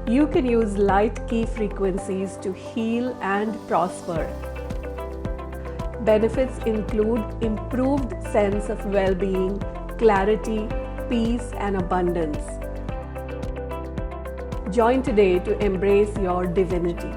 You can use light key frequencies to heal and prosper. Benefits include improved sense of well-being, clarity, peace, and abundance. Join today to embrace your divinity.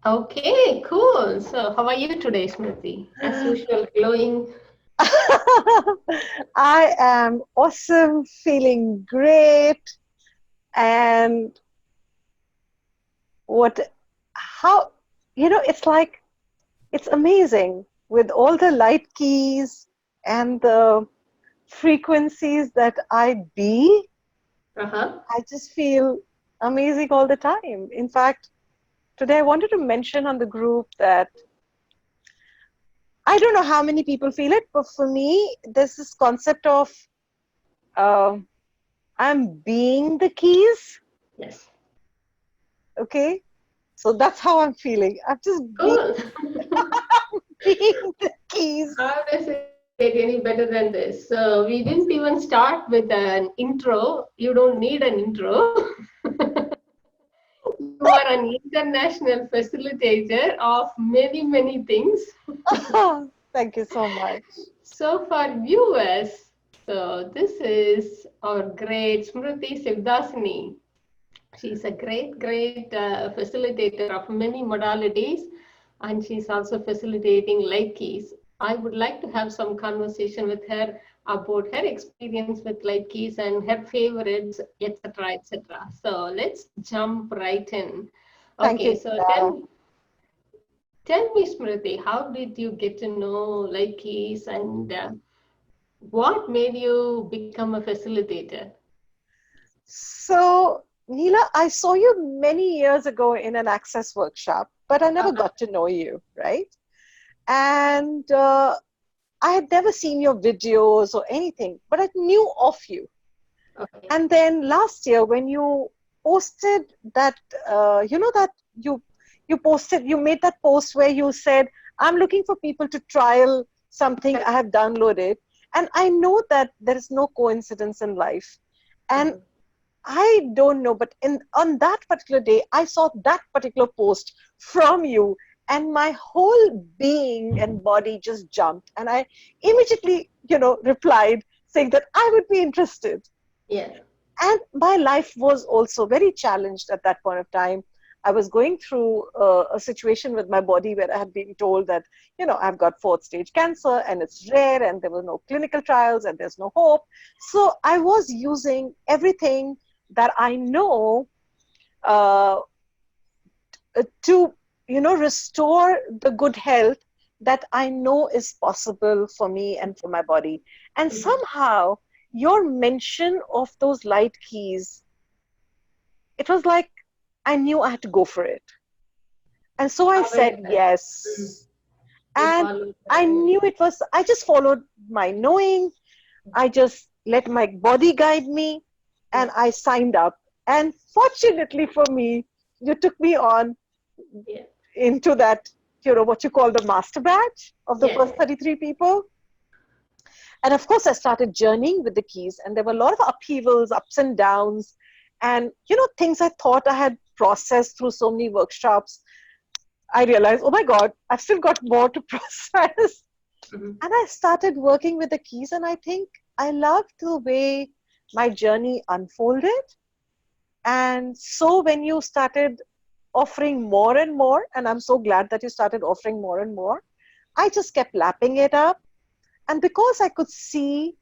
Okay, cool. So, how are you today, Smriti? As usual, glowing. I am awesome, feeling great, and what, how, it's like, it's amazing with all the light keys and the frequencies that I be. Uh-huh. I just feel amazing all the time. In fact, today I wanted to mention on the group that I don't know how many people feel it, but for me, there's this concept of uh, I'm being the keys. Yes. Okay, so that's how I'm feeling. I'm just Cool. being the keys. How does it get any better than this? So, we didn't even start with an intro. You don't need an intro. You are an international facilitator of many, many things. Thank you so much. So, for viewers, so this is our great Smriti Shivdasani. She's a great, great facilitator of many modalities, and she's also facilitating light keys. I would like to have some conversation with her about her experience with light keys and her favorites, etc., etc. So let's jump right in. Thank Okay, you, so Nila. tell me, Smriti, how did you get to know light keys and what made you become a facilitator? So, Neela, I saw you many years ago in an Access workshop, but I never Uh-huh. got to know you, right? And I had never seen your videos or anything, but I knew of you. Okay. And then last year, when you posted that, that you you made that post where you said, "I'm looking for people to trial something I have downloaded," and I know that there is no coincidence in life, and Uh-huh. I don't know, but in on that particular day, I saw that particular post from you, and my whole being and body just jumped, and I immediately, replied saying that I would be interested. Yeah. And my life was also very challenged at that point of time. I was going through a situation with my body where I had been told that, I've got fourth stage cancer and it's rare and there were no clinical trials and there's no hope. So I was using everything that I know uh, to, restore the good health that I know is possible for me and for my body. And Mhm. somehow your mention of those light keys, it was like I knew I had to go for it. And so I How is said that? Mm. yes. You And follow I the knew it was, I just followed my knowing. I just let my body guide me yeah, and I signed up. And fortunately for me, you took me on yeah, into that, what you call the master batch of the yes, first 33 people. And of course, I started journeying with the keys, and there were a lot of upheavals, ups and downs, and things I thought I had processed through so many workshops. I realized, oh my God, I've still got more to process. mhm, And I started working with the keys, and I think I loved the way my journey unfolded. And so when you started offering more and more, and I'm so glad that you started offering more and more, I just kept lapping it up. And because I could see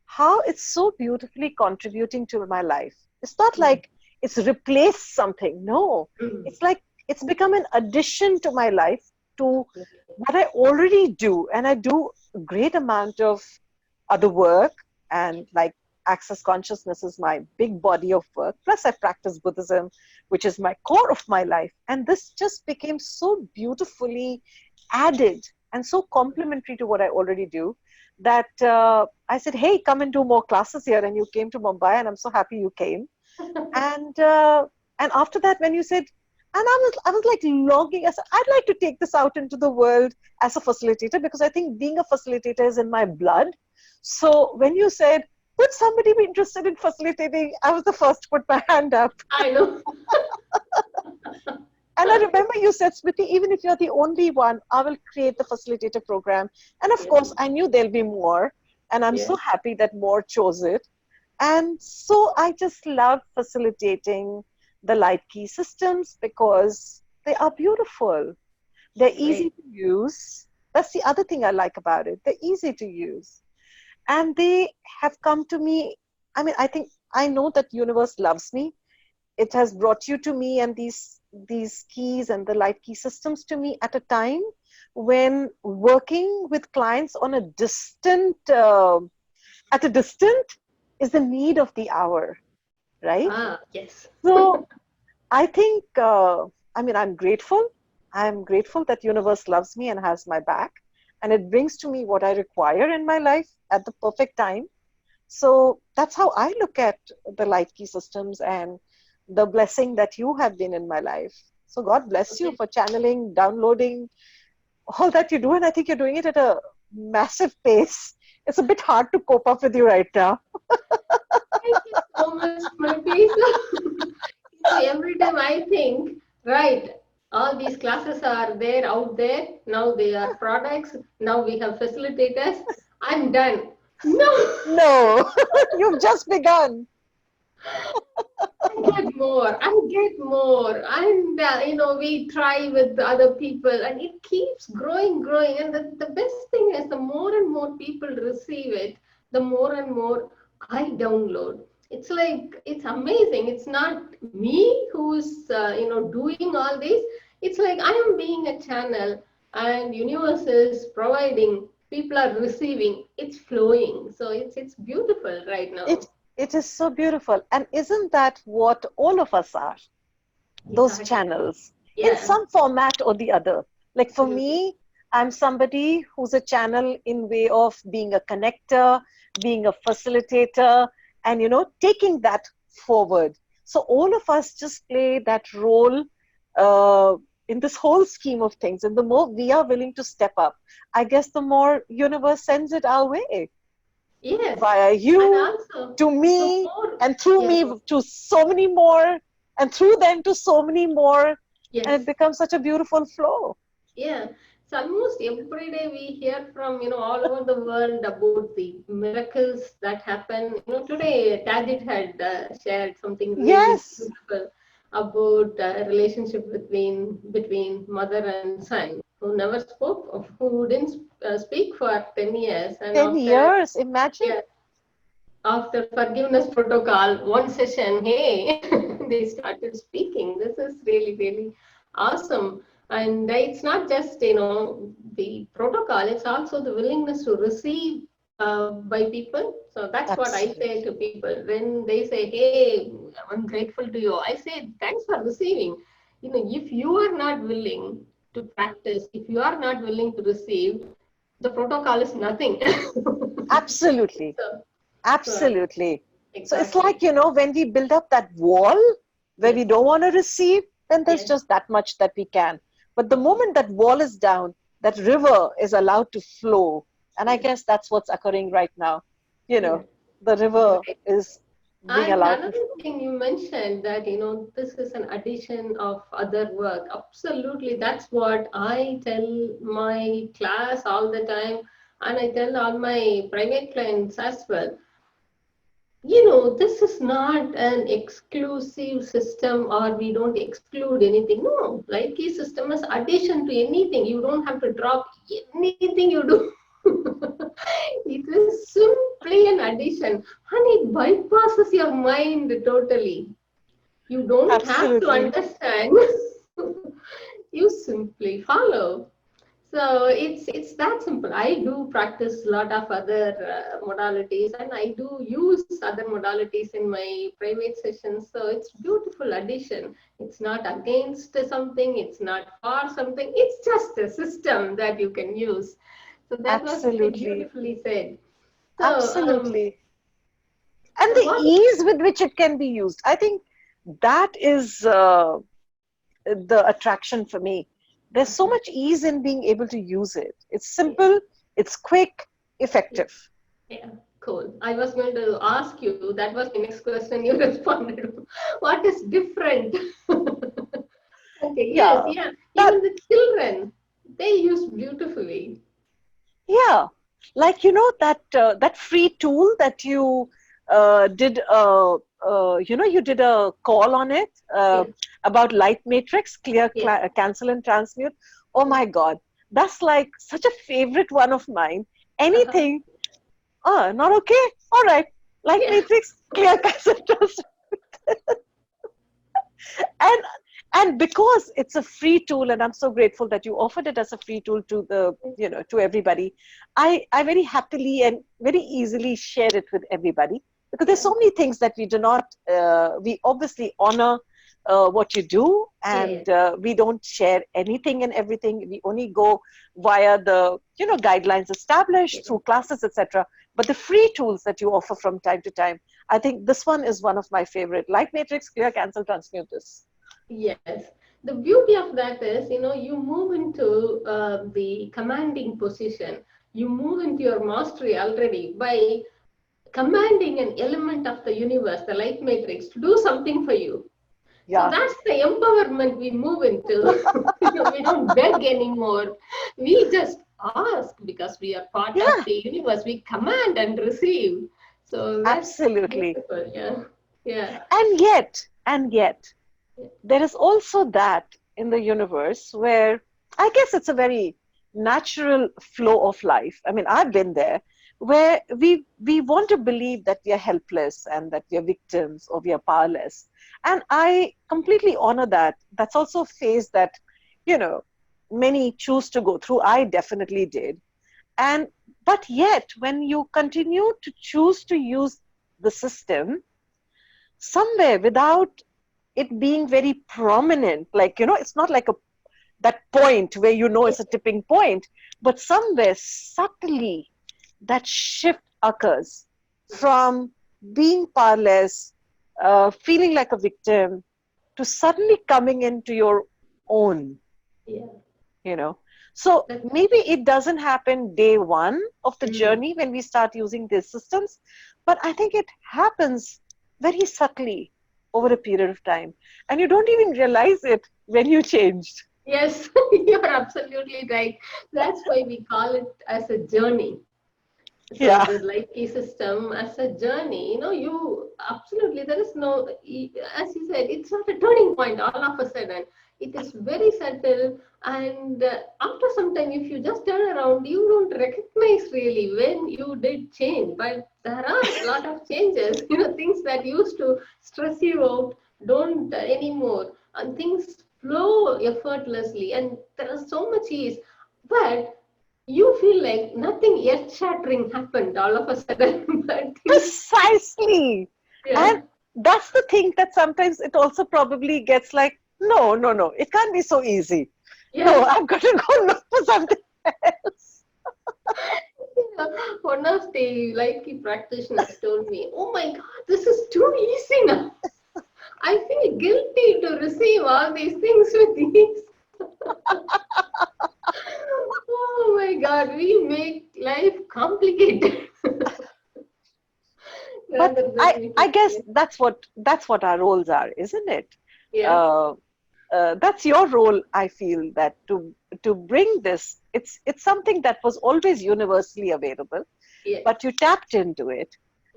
how it's so beautifully contributing to my life. It's not mhm, like it's replaced something. No, mhm. it's like it's become an addition to my life, to Absolutely. what I already do. And I do a great amount of other work, and like access consciousness is my big body of work. Plus, I practice Buddhism, which is my core of my life. And this just became so beautifully added and so complementary to what I already do that I said, "Hey, come and do more classes here." And you came to Mumbai, and I'm so happy you came. And after that, when you said, And I was like longing. I said, I'd like to take this out into the world as a facilitator, because I think being a facilitator is in my blood. So when you said, would somebody be interested in facilitating, I was the first to put my hand up. I know. And I remember you said, Smriti, even if you're the only one, I will create the facilitator program. And of Yes, course, I knew there'll be more. And I'm so yes, happy that more chose it. And so I just love facilitating the light key systems because they are beautiful. They're easy great. to use. That's the other thing I like about it. They're easy to use. And they have come to me. I mean, I think I know that universe loves me. It has brought you to me, and these keys and the light key systems to me at a time when working with clients on a distant at a distant is the need of the hour, right? Ah, yes. So I think, I mean, I'm grateful that universe loves me and has my back, and it brings to me what I require in my life at the perfect time. So that's how I look at the light key systems and the blessing that you have been in my life. So God bless you Okay. for channeling, downloading, all that you do. And I think you're doing it at a massive pace. It's a bit hard to cope up with you right now. Thank you so much, Smriti. Every time I think, right, all these classes are there out there. Now they are products. Now we have facilitators. I'm done. No. No, you've just begun. I get more, and we try with other people, and it keeps growing. And the best thing is, the more and more people receive it, the more and more I download. It's like it's amazing. It's not me who's doing all this. It's like I am being a channel, and universe is providing. People are receiving. It's flowing. So it's beautiful right It now. it is so beautiful. And isn't that what all of us are? Those Exactly. channels in Yeah. some format or the other. Like for Absolutely. me, I'm somebody who's a channel in way of being a connector, being a facilitator, and taking that forward. So all of us just play that role uh, in this whole scheme of things. And the more we are willing to step up, I guess the more universe sends it our way, Yes. via And you, also, to the me, more, and through yeah, me to so many more, and through them to so many more. And it yes, becomes such a beautiful flow. yeah. So almost every day we hear from, all over the world about the miracles that happen. Today Tajid had shared something really Yes, beautiful about relationship between mother and son who never spoke, of who didn't speak for 10 years, and 10 after, years, imagine. yeah, after forgiveness protocol, one session, hey, they started speaking. This is really, really awesome. And it's not just, the protocol, it's also the willingness to receive by people. So that's what I say to Absolutely. people. When they say, hey, I'm grateful to you, I say, thanks for receiving. If you are not willing to practice, if you are not willing to receive, the protocol is nothing. Absolutely. so, so Absolutely. So it's like, exactly. when we build up that wall where we Yes, don't want to receive, then there's yes, just that much that we can. But the absolutely. moment that wall is down, that river is allowed to flow. And I Yes, guess that's what's occurring right now. You yes, know, the river great. is being And allowed to another flow. thing you mentioned that, this is an addition of other work. Absolutely. That's what I tell my class all the time. And I tell all my private clients as well. This is not an exclusive system or we don't exclude anything. No, like key system is addition to anything. You don't have to drop anything you do. It is simply an addition and it bypasses your mind totally. You don't have to Absolutely. understand. You simply follow. So it's that simple. I do practice a lot of other modalities, and I do use other modalities in my private sessions. So it's beautiful addition. It's not against something. It's not for something. It's just a system that you can use. So that was very Absolutely. beautifully said. So Absolutely. And so the what? ease with which it can be used. I think that is the attraction for me. There's so much ease in being able to use it. It's simple, it's quick, effective. Yeah, cool. I was going to ask you, that was my next question. You responded. What is different? Okay, yes, Yeah, yeah. that, Even the children, they use beautifully. yeah, like that free tool that you did you did a call on it Yes, about light matrix, clear, yes. cancel, and transmute. Oh my God, that's like such a favorite one of mine. Uh-huh. Anything, not okay? All right, light Yeah. matrix, clear, cancel, transmute. and and because it's a free tool, and I'm so grateful that you offered it as a free tool to the to everybody, I very happily and very easily share it with everybody, because there's Yeah. so many things that we do not we obviously honor what you do, Yeah. and Yeah. we don't share anything and everything. We only go via the guidelines established Yeah. through classes, etc. But the free tools that you offer from time to time, I think this one is one of my favorite. Light matrix, clear, cancel, transmute this. Yes. The beauty of that is, you move into the commanding position. You move into your mastery already by commanding an element of the universe, the light matrix, to do something for you. So Yeah. that's the empowerment we move into. We don't beg anymore. We just ask because we are part of Yeah, the universe. We command and receive. So that's absolutely. beautiful. Yeah. Yeah. And yet, there is also that in the universe where I guess it's a very natural flow of life. I mean, I've been there, where we want to believe that we are helpless and that we are victims or we are powerless. And I completely honor that. That's also a phase that, you know, many choose to go through. I definitely did. And but yet, when you continue to choose to use the system somewhere without it being very prominent, like it's not like a that point where it's a tipping point, but somewhere subtly that shift occurs from being powerless, feeling like a victim, to suddenly coming into your own, Yeah. you know. So That's maybe it doesn't happen day one of the mm, journey when we start using these systems, but I think it happens very subtly over a period of time. And you don't even realize it when you changed. yes, you're absolutely right. That's why we call it as a journey. So Yeah. the life key system as a journey, you absolutely, there is no, as you said, it's not a turning point all of a sudden. It is very subtle, and after some time, if you just turn around, you don't recognize really when you did change. But there are a lot of changes, things that used to stress you out don't anymore, and things flow effortlessly, and there is so much ease. But you feel like nothing earth shattering happened all of a sudden, but things, Precisely. yeah, And that's the thing that sometimes it also probably gets like, no, no, no, it can't be so easy. No, yeah. I've got to go look for something else. Yeah. One of the Reiki practitioners told me, "Oh my God, this is too easy now. I feel guilty to receive all these things with ease." Oh my God, we make life complicated But rather than I making guess it. that's what our roles are, isn't it? Yeah, Uh, that's your role. I feel that to bring this, it's something that was always universally available, yes, but you tapped into it,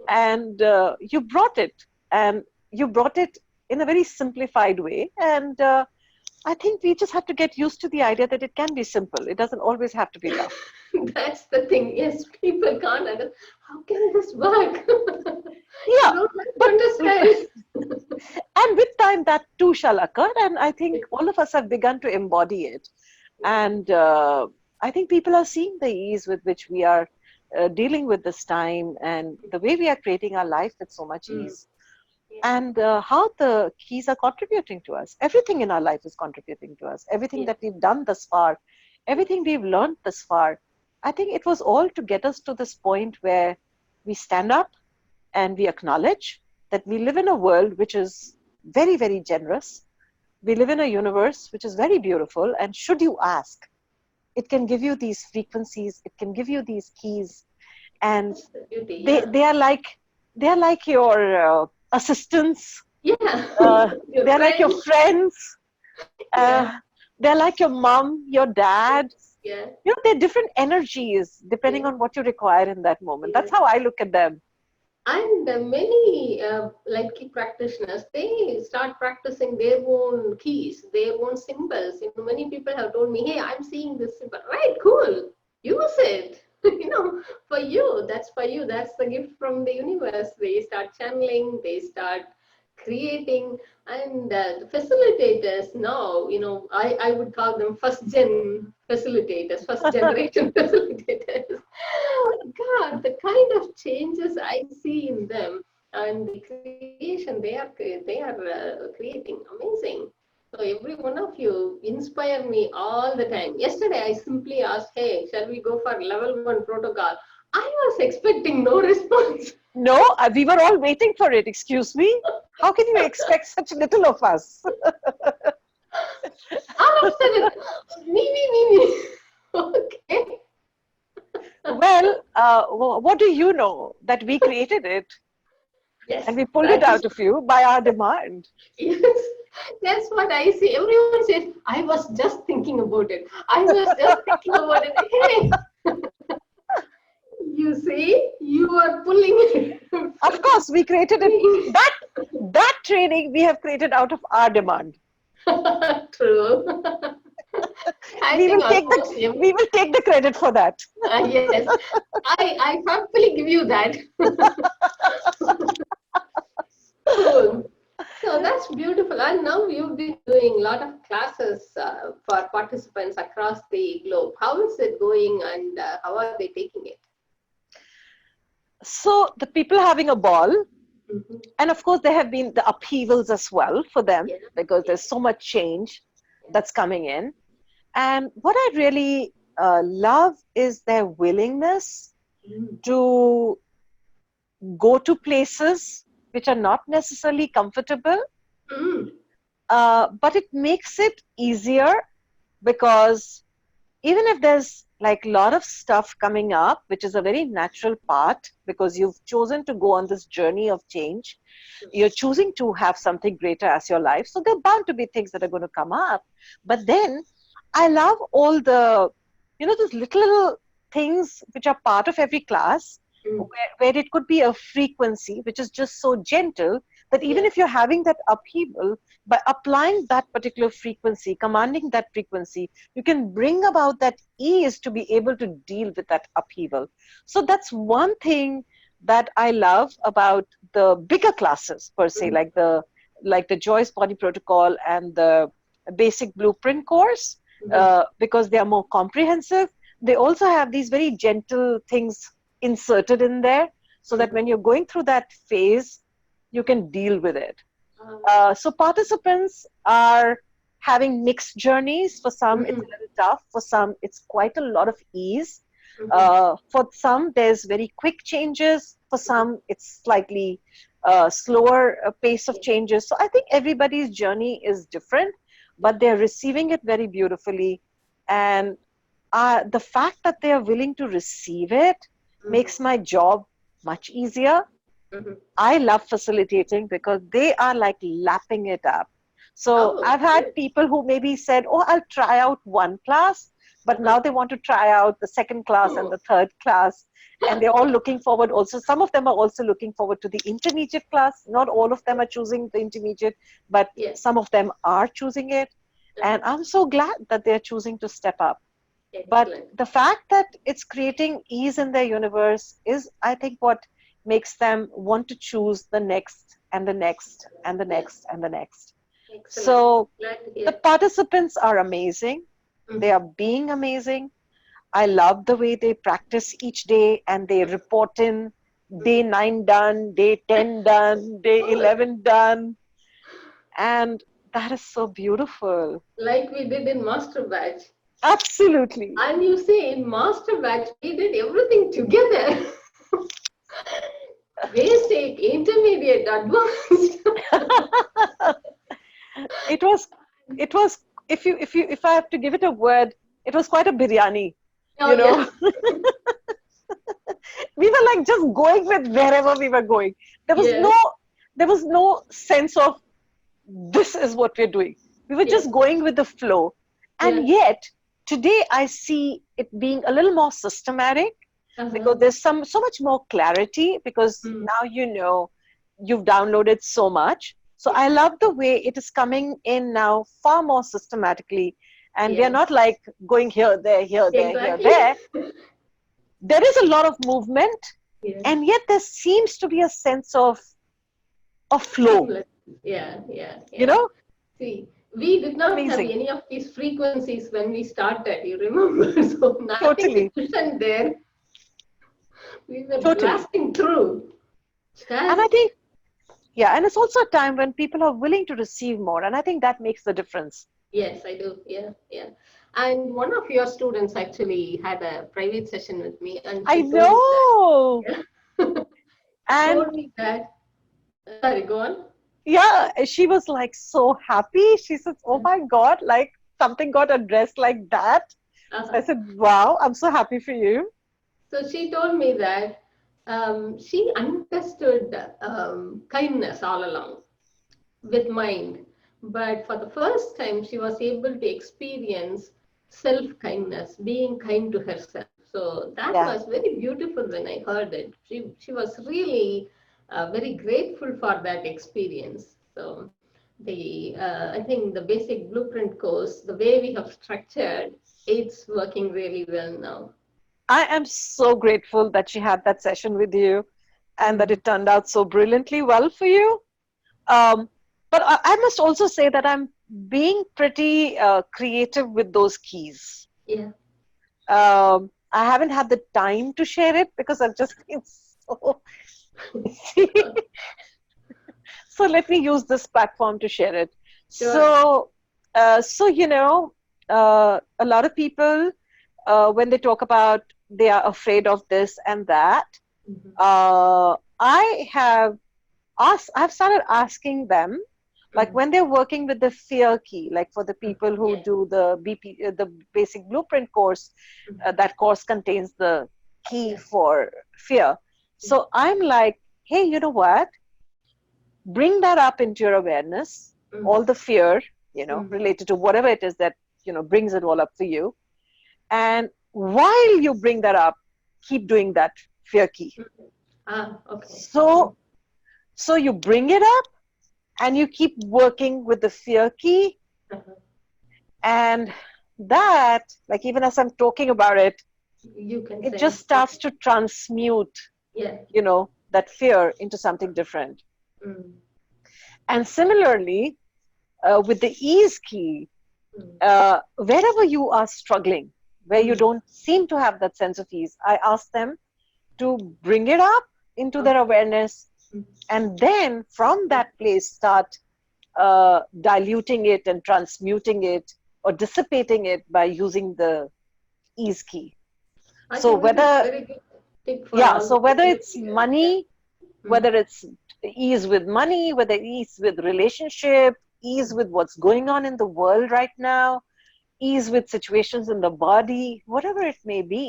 and you brought it, and you brought it in a very simplified way. And I think we just have to get used to the idea that it can be simple. It doesn't always have to be tough. that's the thing. Yes, people can't understand. How can this work? You Yeah, don't have to but understand. and with time that too shall occur, and I think all of us have begun to embody it. And I think people are seeing the ease with which we are dealing with this time, and the way we are creating our life with so much Mm, ease, yeah, and how the keys are contributing to us. Everything in our life is contributing to us. Everything yeah, that we've done thus far, everything we've learned thus far, I think it was all to get us to this point where we stand up and we acknowledge that we live in a world which is very, very generous, we live in a universe which is very beautiful, and should you ask, it can give you these frequencies, it can give you these keys, and That's the beauty. they Yeah. they are like they are like your assistants, Yeah. Your they're like your friend. friends, Yeah. they're like your mom, your dad. Yeah. They're different energies depending Yeah. on what you require in that moment. Yeah. That's how I look at them. And many like key practitioners, they start practicing their own keys, their own symbols. Many people have told me, "Hey, I'm seeing this symbol." Right, cool. Use it. For you. That's for you. That's the gift from the universe. They start channeling. They start creating, and the facilitators now. I would call them first gen facilitators, first generation facilitators. God, the kind of changes I see in them and the creation they are creating, amazing. So every one of you inspire me all the time. Yesterday I simply asked, "Hey, shall we go for level 1 protocol?" I was expecting no response. No, we were all waiting for it. Excuse me? How can you expect such little of us? All of a sudden, me. Okay. Well, what do you know? That we created it and Yes, we pulled it that is. out of you by our demand. Yes, that's what I see. Everyone says, "I was just thinking about it. I was just thinking about it." Hey, you see, you are pulling it Of course, we created from it. me. That training we have created out of our demand. True. I We think will take the almost, we will take the credit for that. yes, I happily give you that. Cool. So that's beautiful. And now you've been doing a lot of classes for participants across the globe. How is it going, and how are they taking it? So the people having a ball, Mhm. and of course there have been the upheavals as well for them Yeah, because yeah, there's so much change yeah. that's coming in. And what I really love is their willingness Mm. to go to places which are not necessarily comfortable, Mm. but it makes it easier because even if there's like a lot of stuff coming up, which is a very natural part because you've chosen to go on this journey of change, you're choosing to have something greater as your life. So there are bound to be things that are going to come up. But then I love all the, those little things which are part of every class Mm. where it could be a frequency which is just so gentle that even Yeah. if you're having that upheaval, by applying that particular frequency, commanding that frequency, you can bring about that ease to be able to deal with that upheaval. So that's one thing that I love about the bigger classes per se, Mm. like the Joyce Body Protocol and the basic blueprint course, Mhm. because they are more comprehensive. They also have these very gentle things inserted in there so that Mhm. when you're going through that phase, you can deal with it. Uh, So participants are having mixed journeys. For some, it's mm. a little tough. For some, it's quite a lot of ease. Mhm. For some, there's very quick changes. For some, it's slightly slower pace of Yeah. changes. So I think everybody's journey is different, but they're receiving it very beautifully. And the fact that they are willing to receive it Mhm. makes my job much easier. Mhm. I love facilitating because they are like lapping it up. So Oh, I've had good. people who maybe said, "Oh, I'll try out one class," but Uh-huh. now they want to try out the second class and Oh. the third class. And they're all looking forward also. Some of them are also looking forward to the intermediate class. Not all of them are choosing the intermediate, but Yeah. some of them are choosing it. And Uh-huh. I'm so glad that they're choosing to step up. But Excellent. the fact that it's creating ease in their universe is, I think, what makes them want to choose the next and the next and the Yeah. next and the next. Excellent. So Glad to the hear. participants are amazing. They Mhm. are being amazing. I love the way they practice each day and they report in day Mhm. 9 done, day 10 done, day Good. 11 done. And that is so beautiful. Like we did in Master Batch. Absolutely. And you see, in Master Batch, we did everything together. Basic, intermediate, advanced. It was it was, if I have to give it a word, it was quite a biryani, Oh, you know. yeah. We were like just going with wherever we were going. There was no, Yes. there was no sense of this is what we're doing. We were Yes. just going with the flow. And Yeah. yet, today I see it being a little more systematic because Uh-huh. there's so much more clarity because Mm. now you know you've downloaded so much. So I love the way it is coming in now far more systematically. And we are Yes. not like going here, there, here, there, here, Exactly. there. There is a lot of movement, Yes. and yet there seems to be a sense of flow, Seamless. Yeah. Yeah. you Yeah. know. See, we did not have Amazing. any of these frequencies when we started, you remember? So nothing to Totally, cushion there. We were totally. blasting through. And I Just, think, yeah, and it's also a time when people are willing to receive more, and I think that makes the difference. yes, I do. Yeah, yeah. And one of your students actually had a private session with me, and I she told me know. that. Yeah. She And told me that. Sorry, go on. yeah, she was like so happy. She says, "Oh my God, like something got addressed like that." So I Uh-huh. said, "Wow, I'm so happy for you." So she told me that she understood kindness all along with mind. But for the first time, she was able to experience self kindness, being kind to herself. So that Yeah. was very beautiful when I heard it. She was really very grateful for that experience. So I think the basic blueprint course, the way we have structured, it's working really well now. I am so grateful that she had that session with you and that Mm. it turned out so brilliantly well for you. Um, but I must also say that I'm being pretty creative with those keys. Yeah. I haven't had the time to share it because I've just been so busy. So let me use this platform to share it. Sure. So you know, a lot of people when they talk about they are afraid of this and that, Mhm. I have I've started asking them, like Mm. when they're working with the fear key, like for the Mm. people who Yeah. do the the basic blueprint course, Mhm. that course contains the key Yeah. for fear. Yeah. So I'm like, hey, you know what? Bring that up into your awareness, Mm. all the fear, you know, Mm. related to whatever it is that, you know, brings it all up for you. And while you bring that up, keep doing that fear key. Mm. Ah, okay. Mm. So, so you bring it up and you keep working with the fear key. Uh-huh. And that, like, even as I'm talking about it, You can it just sense. starts to transmute, Yeah. you know, that fear into something different. Mm. And similarly, with the ease key, Mm. wherever you are struggling, where you Mm. don't seem to have that sense of ease, I ask them to bring it up into their Okay. awareness, Mm. and then from that place start diluting it and transmuting it or dissipating it by using the ease key. I So think this is a whether, very good tip for yeah, all so the whether it's facilitators. Yeah. money, Mm. whether it's ease with money, whether ease with relationship, ease Mm. with what's going on in the world right now, ease with situations in the body, whatever it may be,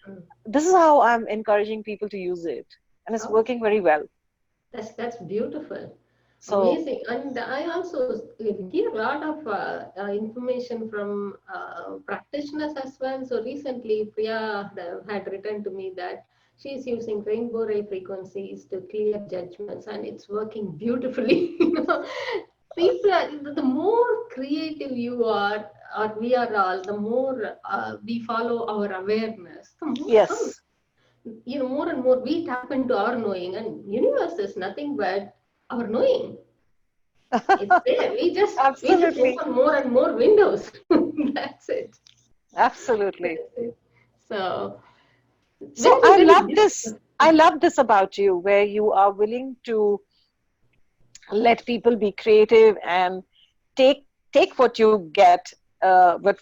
Mm. this is how I'm encouraging people to use it. And it's Okay. working very well. That's beautiful. So, Amazing. And I also hear a lot of information from practitioners as well. So recently, Priya had written to me that she's using rainbow ray frequencies to clear judgments, and it's working beautifully. People are, the more creative you are, or we are all, the more we follow our awareness, the more comes. yes, More and more we tap into our knowing, and universe is nothing but our knowing. It's there. We just absolutely, open more and more windows. That's it. absolutely. That's it. So So very, very difficult. I love this about you, where you are willing to let people be creative and take what you get,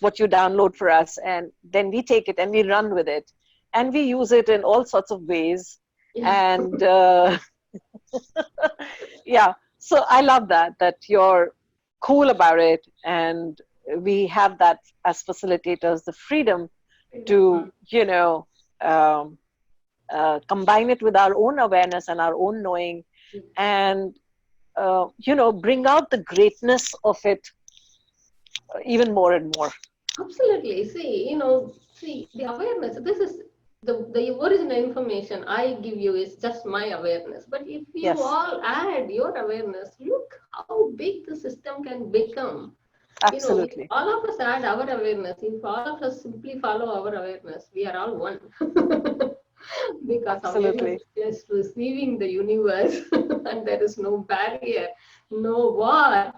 what you download for us, and then we take it and we run with it, and we use it in all sorts of ways. Yeah. And yeah, so I love that you're cool about it, and we have that as facilitators, the freedom to, um, combine it with our own awareness and our own knowing, and bring out the greatness of it even more and more. Absolutely. See, the awareness, this is the original information I give you is just my awareness. But if you Yes, all add your awareness, look how big the system can become. If absolutely, all of us add our awareness, if all of us simply follow our awareness, we are all one. Because awareness absolutely, is just receiving the universe, and there is no barrier, no war,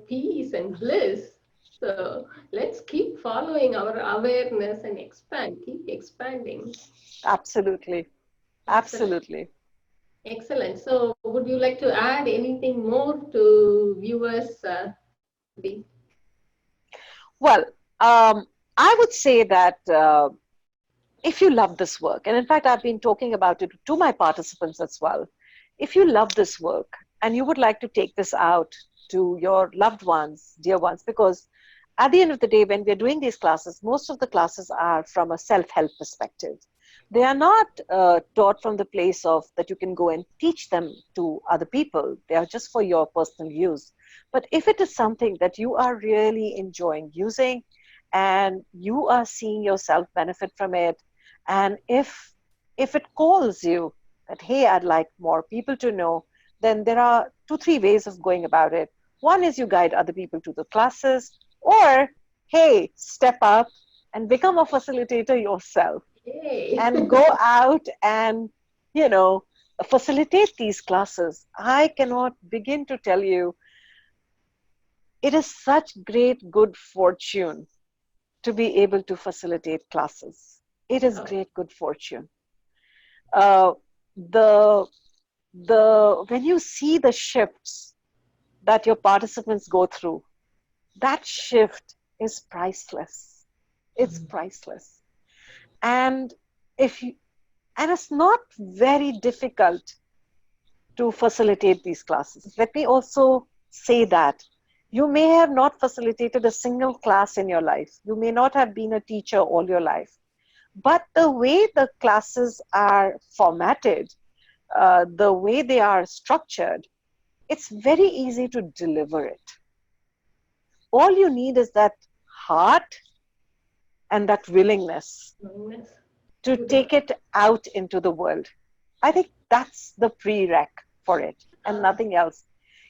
peace and bliss. So let's keep following our awareness and expand, keep expanding. absolutely, Excellent. absolutely. Excellent. So, would you like to add anything more to viewers? Smriti? Well, I would say that if you love this work, and in fact, I've been talking about it to my participants as well. If you love this work and you would like to take this out to your loved ones, dear ones, because at the end of the day, when we're doing these classes, most of the classes are from a self help perspective. They are not taught from the place of that you can go and teach them to other people. They are just for your personal use. But if it is something that you are really enjoying using and you are seeing yourself benefit from it, and if it calls you that, hey, I'd like more people to know, then there are two, three ways of going about it. One is you guide other people to the classes, or hey, step up and become a facilitator yourself Yay! and go out and, you know, facilitate these classes. I cannot begin to tell you, it is such great good fortune to be able to facilitate classes. It is Oh, great good fortune. Uh, the when you see the shifts that your participants go through, that shift is priceless. It's priceless. And if you, and it's not very difficult to facilitate these classes. Let me also say that you may have not facilitated a single class in your life. You may not have been a teacher all your life. But the way the classes are formatted, the way they are structured, it's very easy to deliver it. All you need is that heart and that willingness nice. to Beautiful. take it out into the world. I think that's the prereq for it and Uh, nothing else.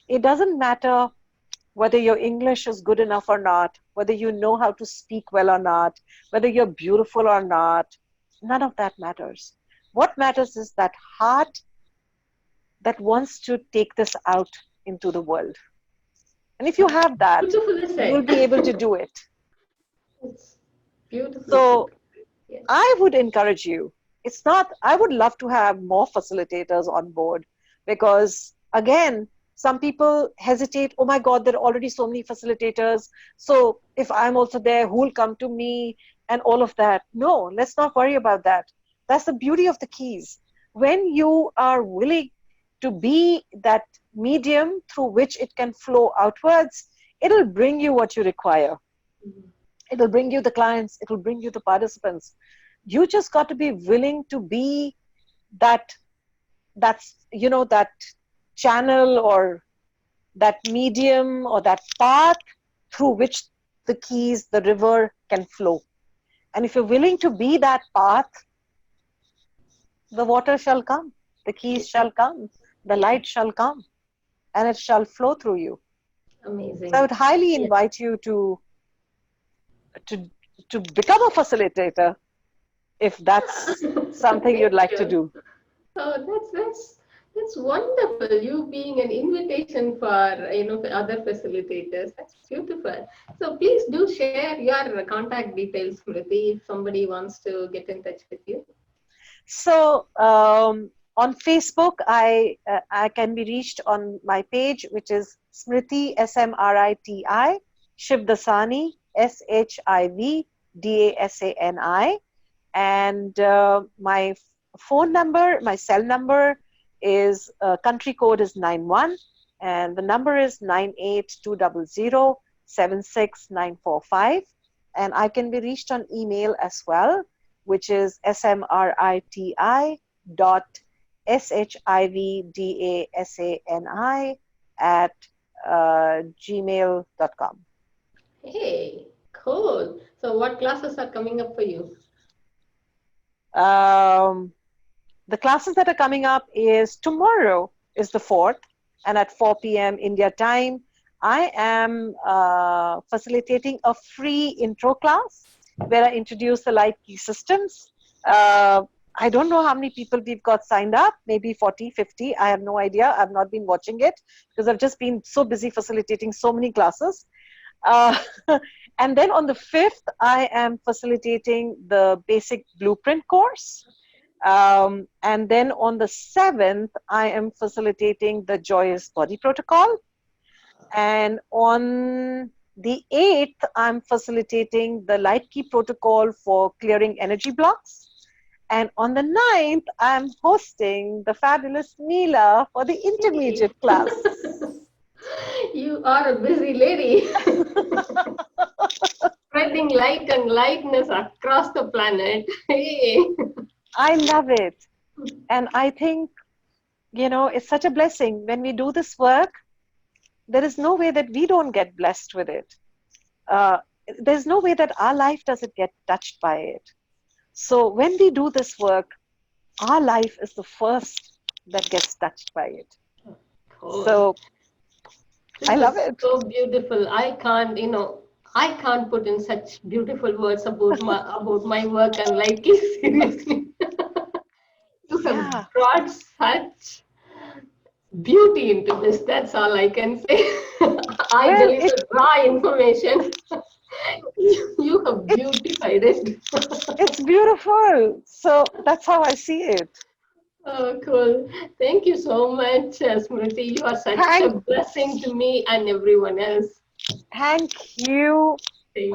It doesn't matter whether your English is good enough or not, whether you know how to speak well or not, whether you're beautiful or not. None of that matters. What matters is that heart that wants to take this out into the world. And if you have that, Beautifully you'll said. be able to do it. It's beautifully put. So Yes. I would encourage you. It's not, I would love to have more facilitators on board because, again, some people hesitate. Oh my God, there are already so many facilitators. So if I'm also there, who will come to me and all of that? No, let's not worry about that. That's the beauty of the keys. When you are willing to be that medium through which it can flow outwards, it'll bring you what you require. Mhm. It'll bring you the clients, it'll bring you the participants. You just got to be willing to be that that channel or that medium or that path through which the keys, the river can flow. And if you're willing to be that path, the water shall come, the keys shall come, the light shall come, and it shall flow through you. So I Amazing. would highly Yes. invite you to to become a facilitator if that's something you'd Thank like to you. do. Oh, that's wonderful. You being an invitation for for other facilitators. That's beautiful. So please do share your contact details, Smriti, if somebody wants to get in touch with you. So on Facebook, I can be reached on my page, which is Smriti Smriti Shivdasani Shivdasani, and my phone number, my cell number is country code is 91 And the number is 9820076945. And I can be reached on email as well, which is smriti.shivdasani at gmail.com. Hey, cool. So what classes are coming up for you? The classes that are coming up is tomorrow is the 4th, and at 4 p.m. India time, I am facilitating a free intro class where I introduce the light key systems. I don't know how many people we've got signed up, maybe 40, 50. I have no idea. I've not been watching it because I've just been so busy facilitating so many classes. And then on the 5th, I am facilitating the basic blueprint course. And then on the 7th, I am facilitating the joyous body protocol. And on the 8th, I'm facilitating the light key protocol for clearing energy blocks. And on the 9th, I'm hosting the fabulous Nila for the intermediate class. You are a busy lady. Spreading light and lightness across the planet. Hey. I love it. And I think, it's such a blessing. When we do this work, there is no way that we don't get blessed with it. There's no way that our life doesn't get touched by it. So when we do this work, our life is the first that gets touched by it. Cool. So This I love is it. so beautiful. I can't put in such beautiful words about my work and like it seriously. You have brought such beauty into this. That's all I can say. I deliver raw information. You have beautified it. It's beautiful. So that's how I see it. Oh, cool. Thank you so much, Smriti. You are such a blessing to me and everyone else. Thank you.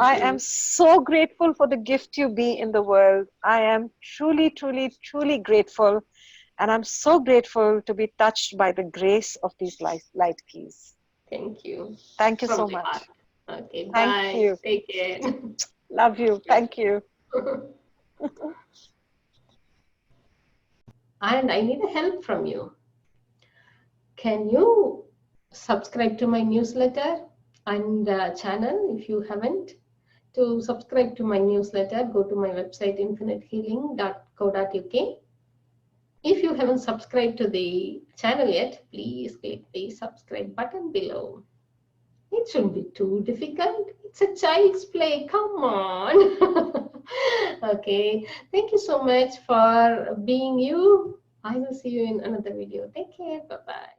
I am so grateful for the gift you be in the world. I am truly, truly, truly grateful. And I'm so grateful to be touched by the grace of these light keys. Thank you. Thank you so much. Heart. Okay, Thank bye. you. Take care. Love you. Thank you. And I need help from you. Can you subscribe to my newsletter and channel if you haven't? To subscribe to my newsletter, go to my website infinitehealing.co.uk. If you haven't subscribed to the channel yet, please click the subscribe button below. It shouldn't be too difficult. It's a child's play. Come on. Okay. Thank you so much for being you. I will see you in another video. Take care. Bye-bye.